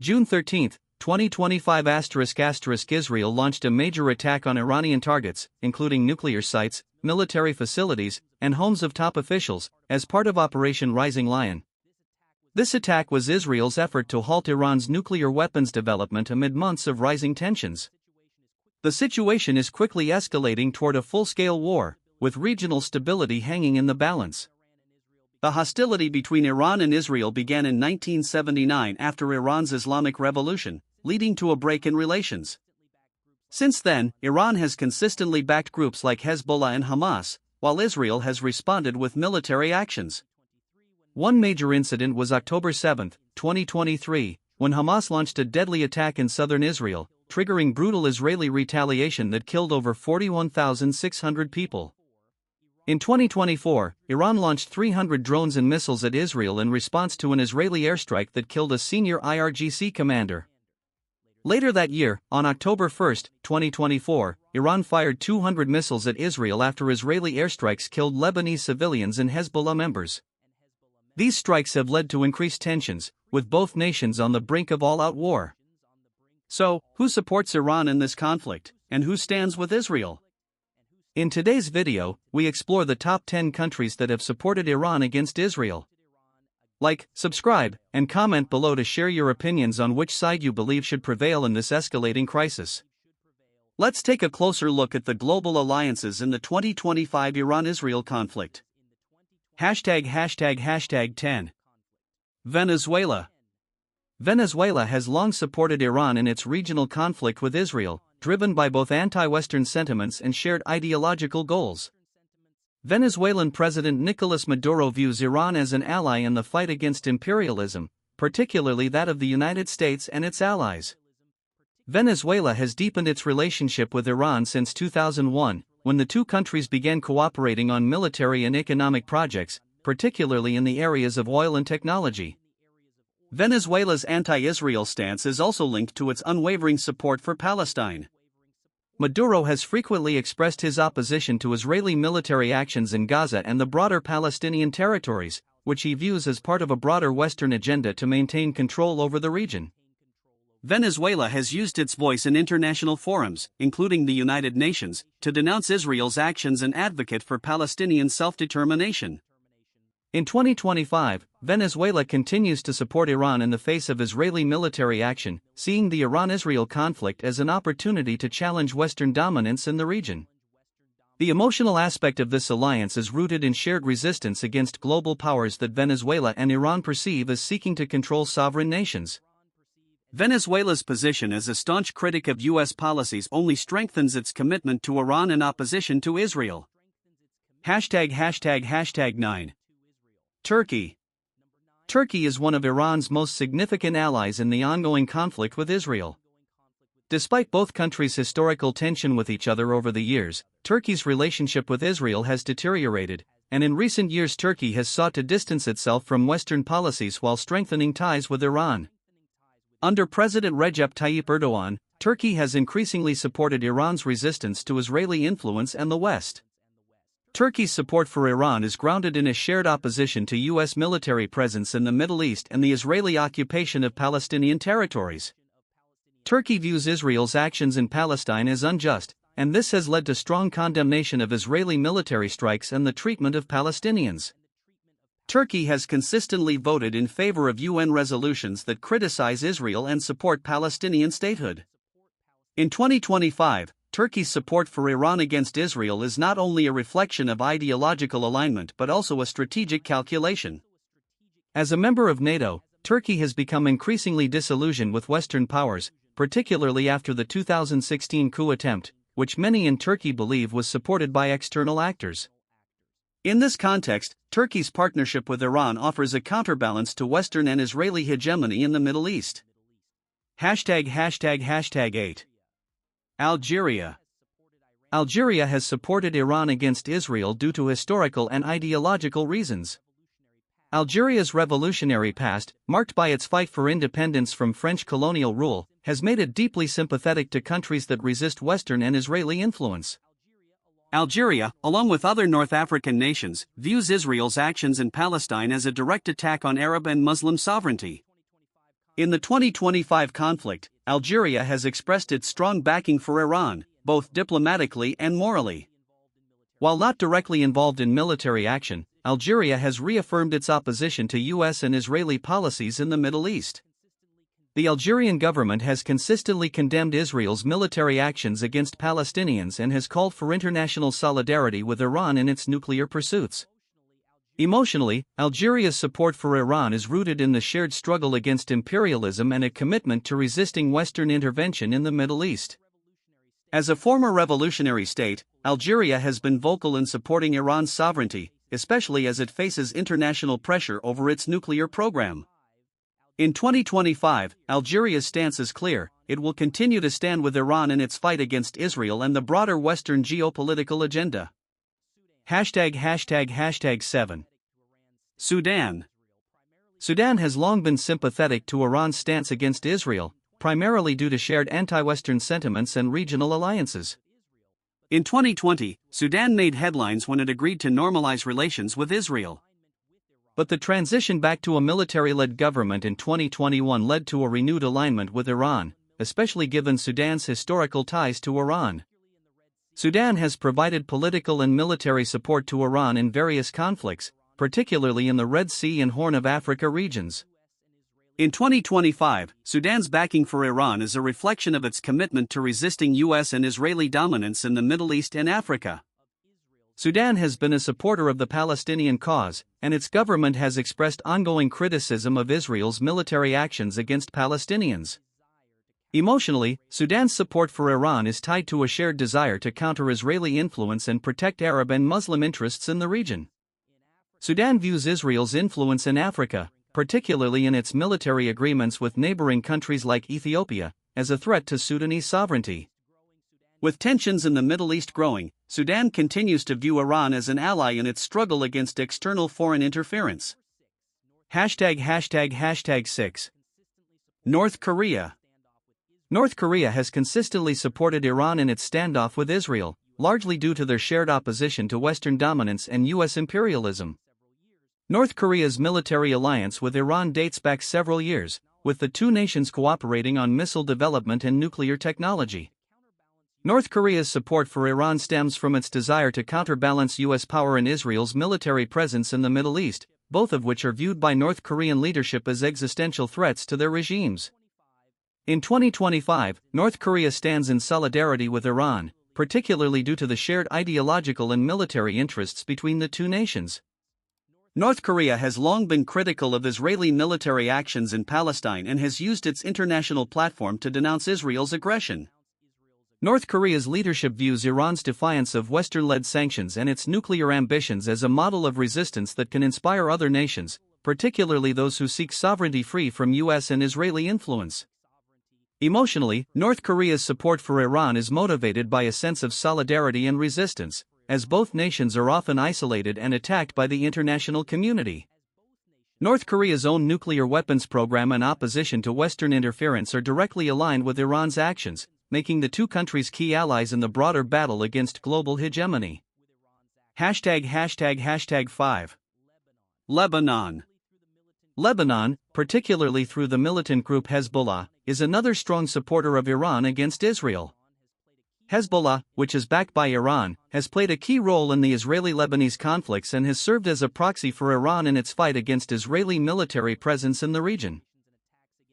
June 13, 2025 **** Israel launched a major attack on Iranian targets, including nuclear sites, military facilities, and homes of top officials, as part of Operation Rising Lion. This attack was Israel's effort to halt Iran's nuclear weapons development amid months of rising tensions. The situation is quickly escalating toward a full-scale war, with regional stability hanging in the balance. The hostility between Iran and Israel began in 1979 after Iran's Islamic Revolution, leading to a break in relations. Since then, Iran has consistently backed groups like Hezbollah and Hamas, while Israel has responded with military actions. One major incident was October 7, 2023, when Hamas launched a deadly attack in southern Israel, triggering brutal Israeli retaliation that killed over 41,600 people. In 2024, Iran launched 300 drones and missiles at Israel in response to an Israeli airstrike that killed a senior IRGC commander. Later that year, on October 1, 2024, Iran fired 200 missiles at Israel after Israeli airstrikes killed Lebanese civilians and Hezbollah members. These strikes have led to increased tensions, with both nations on the brink of all-out war. So, who supports Iran in this conflict, and who stands with Israel? In today's video, we explore the top 10 countries that have supported Iran against Israel. Like, subscribe, and comment below to share your opinions on which side you believe should prevail in this escalating crisis. Let's take a closer look at the global alliances in the 2025 Iran-Israel conflict. #10. Venezuela. Venezuela has long supported Iran in its regional conflict with Israel, driven by both anti-Western sentiments and shared ideological goals. Venezuelan President Nicolas Maduro views Iran as an ally in the fight against imperialism, particularly that of the United States and its allies. Venezuela has deepened its relationship with Iran since 2001, when the two countries began cooperating on military and economic projects, particularly in the areas of oil and technology. Venezuela's anti-Israel stance is also linked to its unwavering support for Palestine. Maduro has frequently expressed his opposition to Israeli military actions in Gaza and the broader Palestinian territories, which he views as part of a broader Western agenda to maintain control over the region. Venezuela has used its voice in international forums, including the United Nations, to denounce Israel's actions and advocate for Palestinian self-determination. In 2025, Venezuela continues to support Iran in the face of Israeli military action, seeing the Iran-Israel conflict as an opportunity to challenge Western dominance in the region. The emotional aspect of this alliance is rooted in shared resistance against global powers that Venezuela and Iran perceive as seeking to control sovereign nations. Venezuela's position as a staunch critic of U.S. policies only strengthens its commitment to Iran and opposition to Israel. #9. Turkey. Turkey is one of Iran's most significant allies in the ongoing conflict with Israel. Despite both countries' historical tension with each other over the years, Turkey's relationship with Israel has deteriorated, and in recent years Turkey has sought to distance itself from Western policies while strengthening ties with Iran. Under President Recep Tayyip Erdogan, Turkey has increasingly supported Iran's resistance to Israeli influence and the West. Turkey's support for Iran is grounded in a shared opposition to U.S. military presence in the Middle East and the Israeli occupation of Palestinian territories. Turkey views Israel's actions in Palestine as unjust, and this has led to strong condemnation of Israeli military strikes and the treatment of Palestinians. Turkey has consistently voted in favor of UN resolutions that criticize Israel and support Palestinian statehood. In 2025, Turkey's support for Iran against Israel is not only a reflection of ideological alignment but also a strategic calculation. As a member of NATO, Turkey has become increasingly disillusioned with Western powers, particularly after the 2016 coup attempt, which many in Turkey believe was supported by external actors. In this context, Turkey's partnership with Iran offers a counterbalance to Western and Israeli hegemony in the Middle East. #8. Algeria. Algeria has supported Iran against Israel due to historical and ideological reasons. Algeria's revolutionary past, marked by its fight for independence from French colonial rule, has made it deeply sympathetic to countries that resist Western and Israeli influence. Algeria, along with other North African nations, views Israel's actions in Palestine as a direct attack on Arab and Muslim sovereignty. In the 2025 conflict, Algeria has expressed its strong backing for Iran, both diplomatically and morally. While not directly involved in military action, Algeria has reaffirmed its opposition to US and Israeli policies in the Middle East. The Algerian government has consistently condemned Israel's military actions against Palestinians and has called for international solidarity with Iran in its nuclear pursuits. Emotionally, Algeria's support for Iran is rooted in the shared struggle against imperialism and a commitment to resisting Western intervention in the Middle East. As a former revolutionary state, Algeria has been vocal in supporting Iran's sovereignty, especially as it faces international pressure over its nuclear program. In 2025, Algeria's stance is clear: it will continue to stand with Iran in its fight against Israel and the broader Western geopolitical agenda. #7. Sudan. Sudan has long been sympathetic to Iran's stance against Israel, primarily due to shared anti-Western sentiments and regional alliances. In 2020, Sudan made headlines when it agreed to normalize relations with Israel. But the transition back to a military-led government in 2021 led to a renewed alignment with Iran, especially given Sudan's historical ties to Iran. Sudan has provided political and military support to Iran in various conflicts, particularly in the Red Sea and Horn of Africa regions. In 2025, Sudan's backing for Iran is a reflection of its commitment to resisting US and Israeli dominance in the Middle East and Africa. Sudan has been a supporter of the Palestinian cause, and its government has expressed ongoing criticism of Israel's military actions against Palestinians. Emotionally, Sudan's support for Iran is tied to a shared desire to counter Israeli influence and protect Arab and Muslim interests in the region. Sudan views Israel's influence in Africa, particularly in its military agreements with neighboring countries like Ethiopia, as a threat to Sudanese sovereignty. With tensions in the Middle East growing, Sudan continues to view Iran as an ally in its struggle against external foreign interference. #6. North Korea. North Korea has consistently supported Iran in its standoff with Israel, largely due to their shared opposition to Western dominance and US imperialism. North Korea's military alliance with Iran dates back several years, with the two nations cooperating on missile development and nuclear technology. North Korea's support for Iran stems from its desire to counterbalance US power and Israel's military presence in the Middle East, both of which are viewed by North Korean leadership as existential threats to their regimes. In 2025, North Korea stands in solidarity with Iran, particularly due to the shared ideological and military interests between the two nations. North Korea has long been critical of Israeli military actions in Palestine and has used its international platform to denounce Israel's aggression. North Korea's leadership views Iran's defiance of Western-led sanctions and its nuclear ambitions as a model of resistance that can inspire other nations, particularly those who seek sovereignty free from US and Israeli influence. Emotionally, North Korea's support for Iran is motivated by a sense of solidarity and resistance, as both nations are often isolated and attacked by the international community. North Korea's own nuclear weapons program and opposition to Western interference are directly aligned with Iran's actions, making the two countries key allies in the broader battle against global hegemony. #5. Lebanon. Lebanon, particularly through the militant group Hezbollah, is another strong supporter of Iran against Israel. Hezbollah, which is backed by Iran, has played a key role in the Israeli-Lebanese conflicts and has served as a proxy for Iran in its fight against Israeli military presence in the region.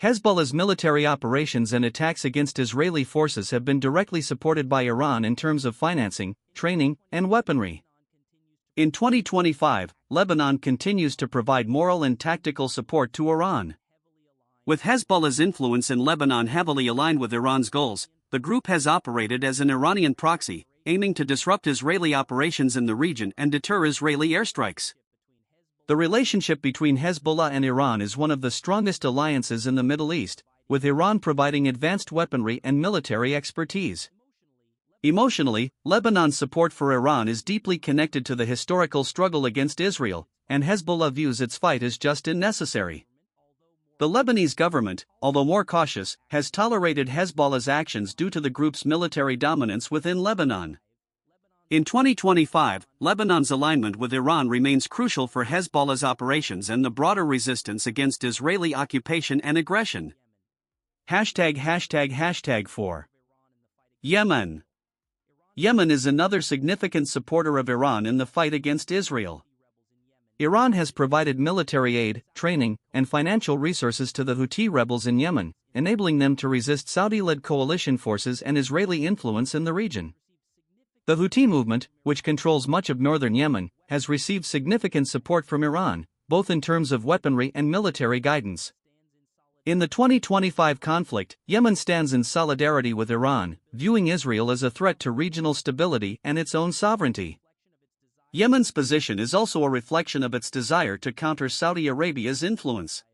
Hezbollah's military operations and attacks against Israeli forces have been directly supported by Iran in terms of financing, training, and weaponry. In 2025, Lebanon continues to provide moral and tactical support to Iran. With Hezbollah's influence in Lebanon heavily aligned with Iran's goals, the group has operated as an Iranian proxy, aiming to disrupt Israeli operations in the region and deter Israeli airstrikes. The relationship between Hezbollah and Iran is one of the strongest alliances in the Middle East, with Iran providing advanced weaponry and military expertise. Emotionally, Lebanon's support for Iran is deeply connected to the historical struggle against Israel, and Hezbollah views its fight as just and necessary. The Lebanese government, although more cautious, has tolerated Hezbollah's actions due to the group's military dominance within Lebanon. In 2025, Lebanon's alignment with Iran remains crucial for Hezbollah's operations and the broader resistance against Israeli occupation and aggression. 4. Yemen. Yemen is another significant supporter of Iran in the fight against Israel. Iran has provided military aid, training, and financial resources to the Houthi rebels in Yemen, enabling them to resist Saudi-led coalition forces and Israeli influence in the region. The Houthi movement, which controls much of northern Yemen, has received significant support from Iran, both in terms of weaponry and military guidance. In the 2025 conflict, Yemen stands in solidarity with Iran, viewing Israel as a threat to regional stability and its own sovereignty. Yemen's position is also a reflection of its desire to counter Saudi Arabia's influence.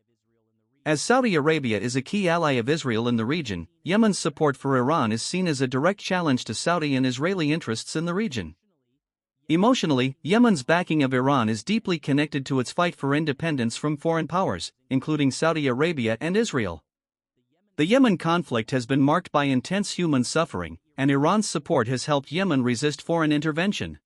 As Saudi Arabia is a key ally of Israel in the region, Yemen's support for Iran is seen as a direct challenge to Saudi and Israeli interests in the region. Emotionally, Yemen's backing of Iran is deeply connected to its fight for independence from foreign powers, including Saudi Arabia and Israel. The Yemen conflict has been marked by intense human suffering, and Iran's support has helped Yemen resist foreign intervention.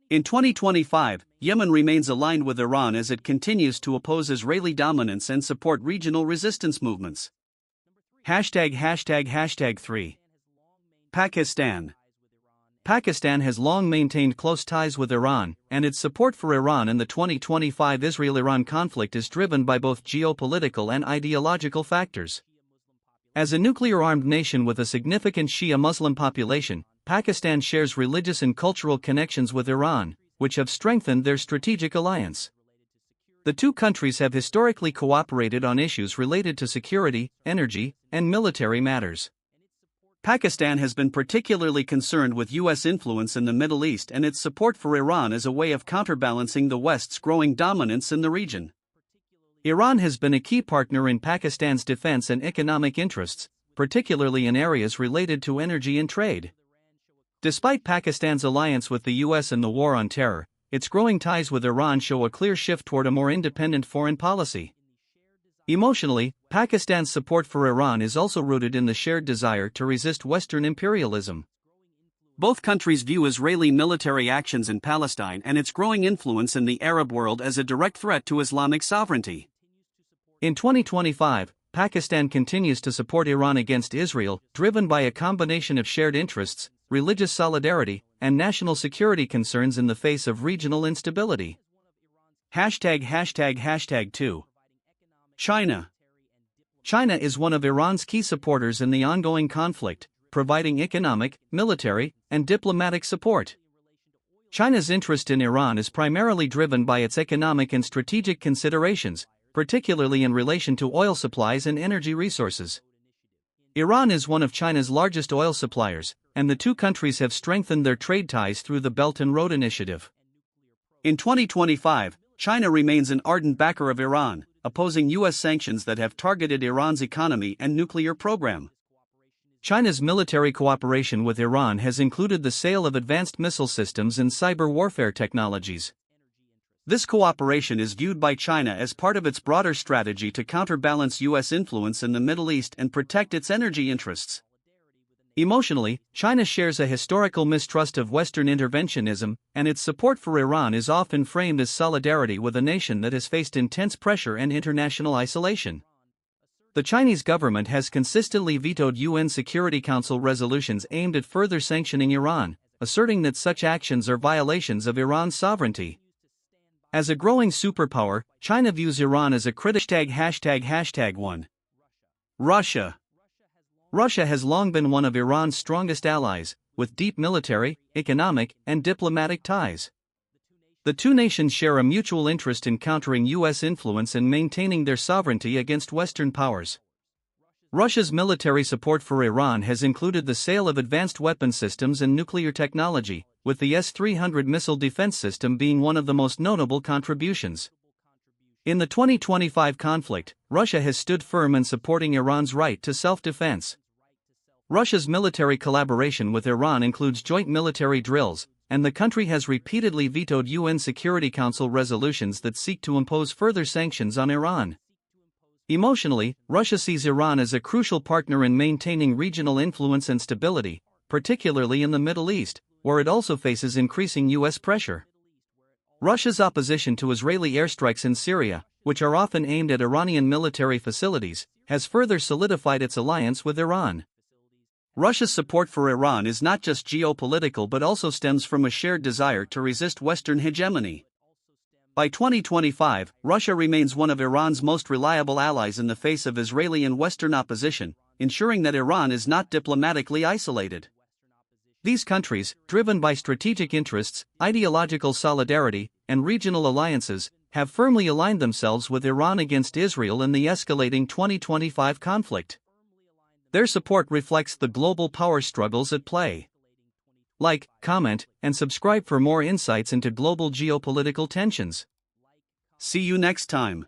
In 2025, Yemen remains aligned with Iran as it continues to oppose Israeli dominance and support regional resistance movements. 3. Pakistan. Pakistan has long maintained close ties with Iran, and its support for Iran in the 2025 Israel-Iran conflict is driven by both geopolitical and ideological factors. As a nuclear-armed nation with a significant Shia Muslim population, Pakistan shares religious and cultural connections with Iran, which have strengthened their strategic alliance. The two countries have historically cooperated on issues related to security, energy, and military matters. Pakistan has been particularly concerned with U.S. influence in the Middle East and its support for Iran as a way of counterbalancing the West's growing dominance in the region. Iran has been a key partner in Pakistan's defense and economic interests, particularly in areas related to energy and trade. Despite Pakistan's alliance with the U.S. in the war on terror, its growing ties with Iran show a clear shift toward a more independent foreign policy. Emotionally, Pakistan's support for Iran is also rooted in the shared desire to resist Western imperialism. Both countries view Israeli military actions in Palestine and its growing influence in the Arab world as a direct threat to Islamic sovereignty. In 2025, Pakistan continues to support Iran against Israel, driven by a combination of shared interests, religious solidarity, and national security concerns in the face of regional instability. 2. China. China is one of Iran's key supporters in the ongoing conflict, providing economic, military, and diplomatic support. China's interest in Iran is primarily driven by its economic and strategic considerations, particularly in relation to oil supplies and energy resources. Iran is one of China's largest oil suppliers, and the two countries have strengthened their trade ties through the Belt and Road Initiative. In 2025, China remains an ardent backer of Iran, opposing U.S. sanctions that have targeted Iran's economy and nuclear program. China's military cooperation with Iran has included the sale of advanced missile systems and cyber warfare technologies. This cooperation is viewed by China as part of its broader strategy to counterbalance U.S. influence in the Middle East and protect its energy interests. Emotionally, China shares a historical mistrust of Western interventionism, and its support for Iran is often framed as solidarity with a nation that has faced intense pressure and international isolation. The Chinese government has consistently vetoed UN Security Council resolutions aimed at further sanctioning Iran, asserting that such actions are violations of Iran's sovereignty. As a growing superpower, China views Iran as a critic. 1. Russia. Russia has long been one of Iran's strongest allies, with deep military, economic, and diplomatic ties. The two nations share a mutual interest in countering U.S. influence and maintaining their sovereignty against Western powers. Russia's military support for Iran has included the sale of advanced weapon systems and nuclear technology, with the S-300 missile defense system being one of the most notable contributions. In the 2025 conflict, Russia has stood firm in supporting Iran's right to self-defense. Russia's military collaboration with Iran includes joint military drills, and the country has repeatedly vetoed UN Security Council resolutions that seek to impose further sanctions on Iran. Emotionally, Russia sees Iran as a crucial partner in maintaining regional influence and stability, particularly in the Middle East, where it also faces increasing U.S. pressure. Russia's opposition to Israeli airstrikes in Syria, which are often aimed at Iranian military facilities, has further solidified its alliance with Iran. Russia's support for Iran is not just geopolitical but also stems from a shared desire to resist Western hegemony. By 2025, Russia remains one of Iran's most reliable allies in the face of Israeli and Western opposition, ensuring that Iran is not diplomatically isolated. These countries, driven by strategic interests, ideological solidarity, and regional alliances, have firmly aligned themselves with Iran against Israel in the escalating 2025 conflict. Their support reflects the global power struggles at play. Like, comment, and subscribe for more insights into global geopolitical tensions. See you next time.